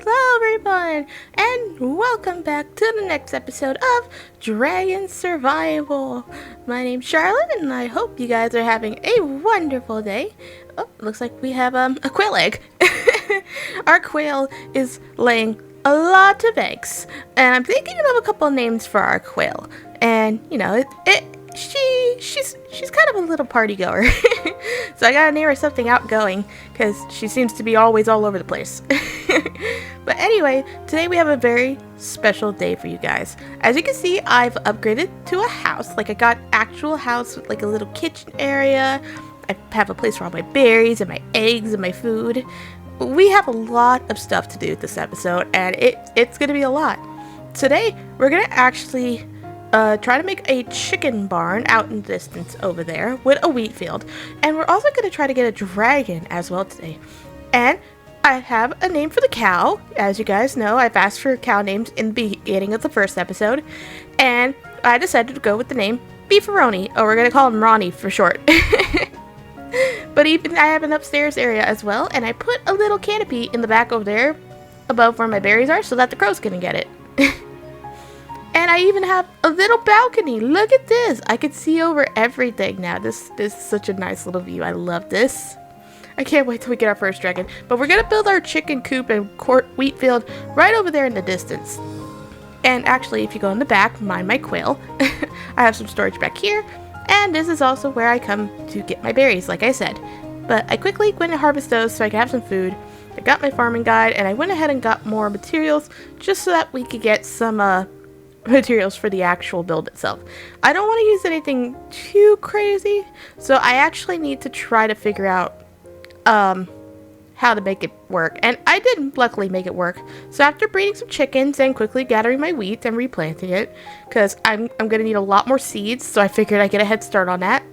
Hello everyone, and welcome back to the next episode of Dragon Survival. My name's Charlotte, and I hope you guys are having a wonderful day. Oh, looks like we have a quail egg. Our quail is laying a lot of eggs, and I'm thinking of a couple names for our quail. And you know, she's kind of a little party goer. So I gotta name her something outgoing because she seems to be always all over the place. But anyway, today we have a very special day for you guys. As you can see, I've upgraded to a house. Like, I got actual house with like a little kitchen area. I have a place for all my berries and my eggs and my food. We have a lot of stuff to do this episode, and it's gonna be a lot. Today we're gonna actually try to make a chicken barn out in the distance over there with a wheat field. And we're also going to try to get a dragon as well today. And I have a name for the cow. As you guys know, I've asked for cow names in the beginning of the first episode. And I decided to go with the name Beefaroni, or we're going to call him Ronnie for short. But even I have an upstairs area as well. And I put a little canopy in the back over there above where my berries are so that the crows can get it. And I even have a little balcony. Look at this. I can see over everything now. This is such a nice little view. I love this. I can't wait till we get our first dragon. But we're going to build our chicken coop and wheat field right over there in the distance. And actually, if you go in the back, mind my quail. I have some storage back here. And this is also where I come to get my berries, like I said. But I quickly went and harvest those so I could have some food. I got my farming guide, and I went ahead and got more materials just so that we could get some materials for the actual build itself. I don't want to use anything too crazy, so I actually need to try to figure out how to make it work, and I did luckily make it work. So after breeding some chickens and quickly gathering my wheat and replanting it, because I'm gonna need a lot more seeds, so I figured I'd get a head start on that.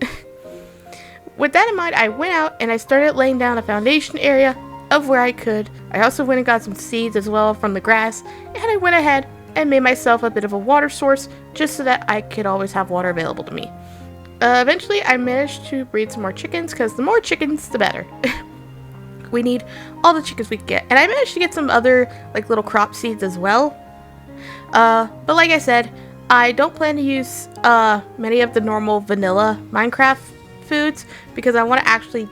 With that in mind, I went out and I started laying down a foundation area of where I could. I also went and got some seeds as well from the grass, and I went ahead and made myself a bit of a water source just so that I could always have water available to me. Eventually, I managed to breed some more chickens because the more chickens, the better. We need all the chickens we can get. And I managed to get some other like little crop seeds as well. But like I said, I don't plan to use many of the normal vanilla Minecraft foods because I want to actually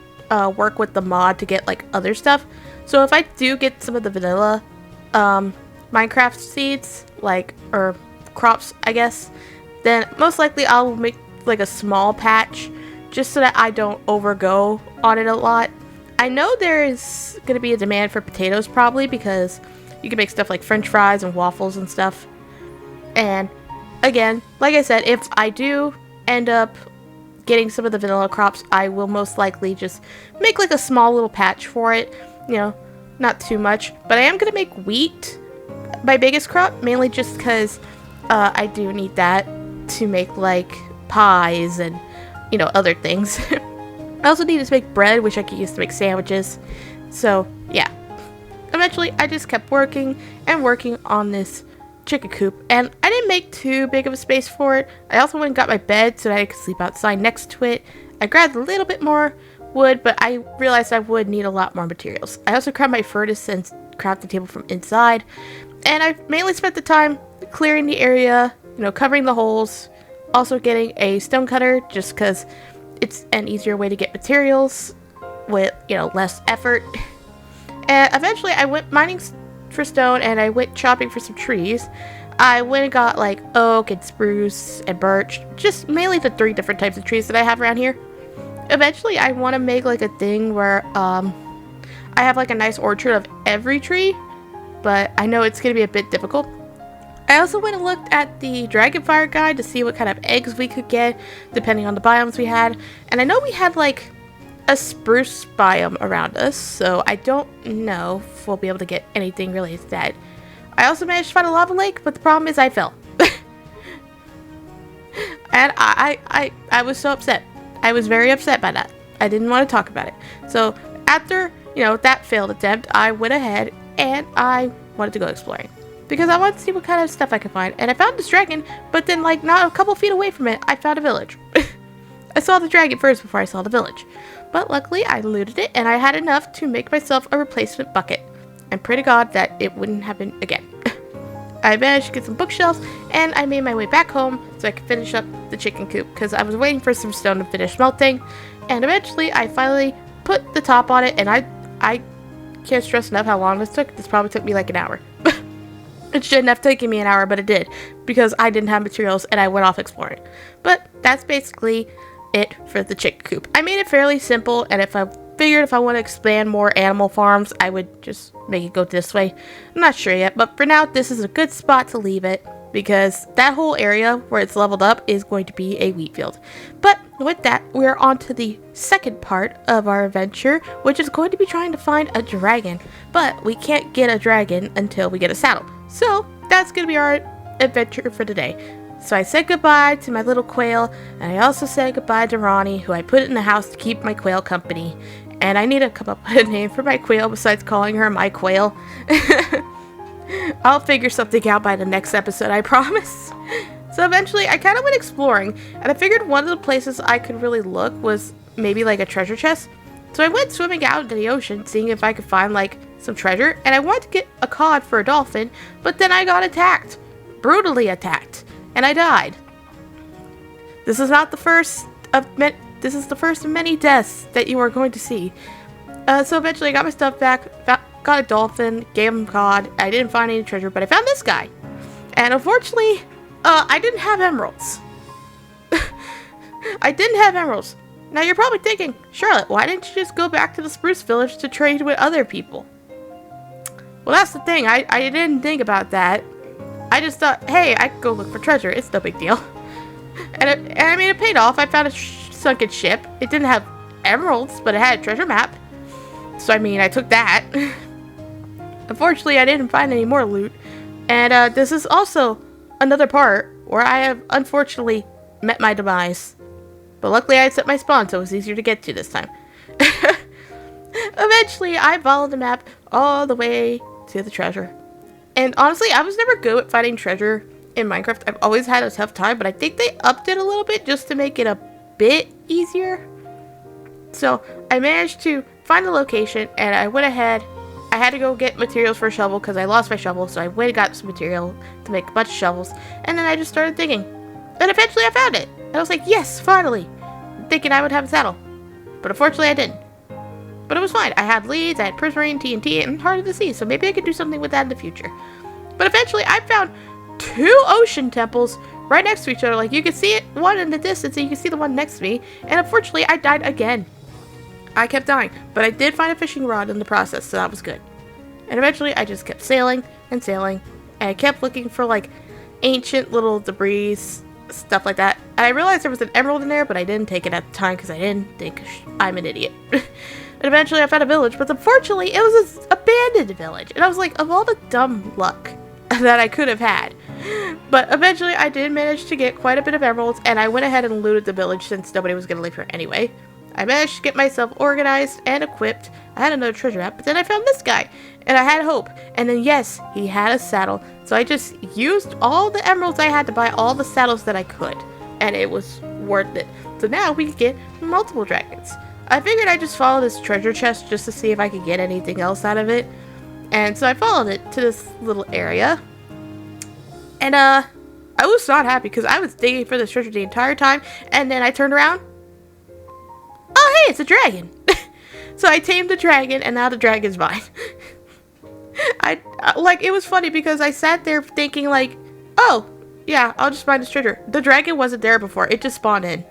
work with the mod to get like other stuff. So if I do get some of the vanilla Minecraft seeds, or crops, I guess, then most likely I'll make like a small patch just so that I don't overgo on it a lot. I know there is going to be a demand for potatoes probably because you can make stuff like french fries and waffles and stuff. And again, like I said, if I do end up getting some of the vanilla crops, I will most likely just make like a small little patch for it, you know, not too much. But I am going to make wheat my biggest crop, mainly just because I do need that to make like pies and, you know, other things. I also need to make bread, which I can use to make sandwiches. So yeah, eventually I just kept working and working on this chicken coop, and I didn't make too big of a space for it. I also went and got my bed so that I could sleep outside next to it. I grabbed a little bit more wood, but I realized I would need a lot more materials. I also grabbed my furnace and crafting table from inside. And I mainly spent the time clearing the area, you know, covering the holes, also getting a stone cutter just because it's an easier way to get materials with, you know, less effort. And eventually I went mining for stone and I went chopping for some trees. I went and got like oak and spruce and birch, just mainly the 3 different types of trees that I have around here. Eventually I want to make like a thing where I have like a nice orchard of every tree, but I know it's going to be a bit difficult. I also went and looked at the Dragonfire guide to see what kind of eggs we could get, depending on the biomes we had. And I know we had like a spruce biome around us, so I don't know if we'll be able to get anything related to that. I also managed to find a lava lake, but the problem is I fell. And I was so upset. I was very upset by that. I didn't want to talk about it. So after, you know, that failed attempt, I went ahead and I wanted to go exploring because I wanted to see what kind of stuff I could find. And I found this dragon, but then like not a couple feet away from it, I found a village. I saw the dragon first before I saw the village. But luckily I looted it and I had enough to make myself a replacement bucket. and pray to God that it wouldn't happen again. I managed to get some bookshelves, and I made my way back home so I could finish up the chicken coop, because I was waiting for some stone to finish melting, and eventually I finally put the top on it, and I can't stress enough how long this took. This probably took me like an hour. It shouldn't have taken me an hour, but it did, because I didn't have materials and I went off exploring. But that's basically it for the chicken coop. I made it fairly simple, and if I want to expand more animal farms, I would just make it go this way. I'm not sure yet, but for now, this is a good spot to leave it, because that whole area where it's leveled up is going to be a wheat field. But with that, we're on to the second part of our adventure, which is going to be trying to find a dragon. But we can't get a dragon until we get a saddle. So that's going to be our adventure for today. So I said goodbye to my little quail, and I also said goodbye to Ronnie, who I put in the house to keep my quail company. And I need to come up with a name for my quail besides calling her my quail. I'll figure something out by the next episode, I promise. So eventually, I kind of went exploring, and I figured one of the places I could really look was maybe like a treasure chest. So I went swimming out into the ocean, seeing if I could find like some treasure, and I wanted to get a cod for a dolphin, but then I got attacked. Brutally attacked. And I died. This is not the first of this is the first of many deaths that you are going to see. So eventually I got my stuff back, got a dolphin, gave him cod. I didn't find any treasure, but I found this guy. And unfortunately, I didn't have emeralds. I didn't have emeralds. Now you're probably thinking, Charlotte, why didn't you just go back to the Spruce Village to trade with other people? Well, that's the thing. I didn't think about that. I just thought, hey, I could go look for treasure. It's no big deal. And I mean, it paid off. I found a sunken ship. It didn't have emeralds, but it had a treasure map. So, I mean, I took that. Unfortunately, I didn't find any more loot. And this is also another part where I have, unfortunately, met my demise. But luckily, I had set my spawn, so it was easier to get to this time. Eventually, I followed the map all the way to the treasure. And honestly, I was never good at finding treasure in Minecraft. I've always had a tough time, but I think they upped it a little bit just to make it a bit easier. So I managed to find the location, and I went ahead. I had to go get materials for a shovel because I lost my shovel, so I went and got some material to make a bunch of shovels. And then I just started digging. And eventually I found it. And I was like, yes, finally. Thinking I would have a saddle. But unfortunately I didn't. But it was fine. I had leads, I had prismarine, TNT, and Heart of the Sea, so maybe I could do something with that in the future. But eventually, I found 2 ocean temples right next to each other. Like, you can see it, one in the distance, and you can see the one next to me. And unfortunately, I died again. I kept dying, but I did find a fishing rod in the process, so that was good. And eventually, I just kept sailing and sailing, and I kept looking for, like, ancient little debris, stuff like that. And I realized there was an emerald in there, but I didn't take it at the time because I didn't think I'm an idiot. And eventually I found a village, but unfortunately it was an abandoned village. And I was like, of all the dumb luck that I could have had. But eventually I did manage to get quite a bit of emeralds, and I went ahead and looted the village since nobody was going to leave here anyway. I managed to get myself organized and equipped. I had another treasure map, but then I found this guy, and I had hope. And then yes, he had a saddle. So I just used all the emeralds I had to buy all the saddles that I could. And it was worth it. So now we could get multiple dragons. I figured I'd just follow this treasure chest just to see if I could get anything else out of it. And so I followed it to this little area. And I was not happy because I was digging for this treasure the entire time. And then I turned around. Oh, hey, it's a dragon. So I tamed the dragon, and now the dragon's mine. It was funny because I sat there thinking like, oh, yeah, I'll just find this treasure. The dragon wasn't there before. It just spawned in.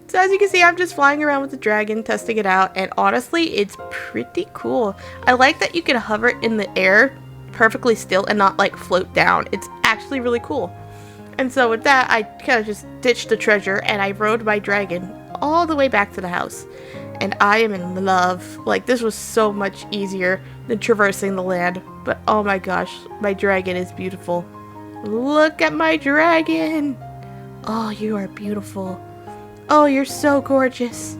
So as you can see, I'm just flying around with the dragon, testing it out, and honestly, it's pretty cool. I like that you can hover in the air perfectly still and not like float down. It's actually really cool. And so with that, I kind of just ditched the treasure and I rode my dragon all the way back to the house. And I am in love. Like, this was so much easier than traversing the land. But oh my gosh, my dragon is beautiful. Look at my dragon. Oh, you are beautiful. Oh, you're so gorgeous.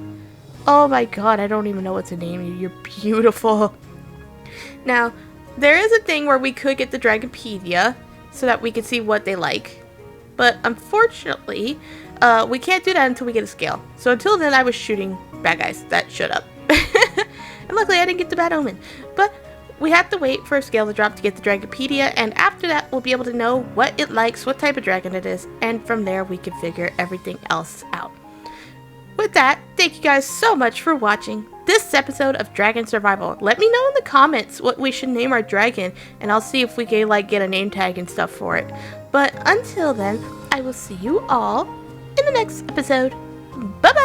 Oh my god, I don't even know what to name you. You're beautiful. Now, there is a thing where we could get the Dragonpedia so that we could see what they like. But unfortunately, we can't do that until we get a scale. So until then, I was shooting bad guys that showed up. And luckily, I didn't get the bad omen. But we have to wait for a scale to drop to get the Dragonpedia, and after that we'll be able to know what it likes, what type of dragon it is, and from there we can figure everything else out. With that, thank you guys so much for watching this episode of Dragon Survival. Let me know in the comments what we should name our dragon, and I'll see if we can get a name tag and stuff for it. But until then, I will see you all in the next episode. Bye-bye!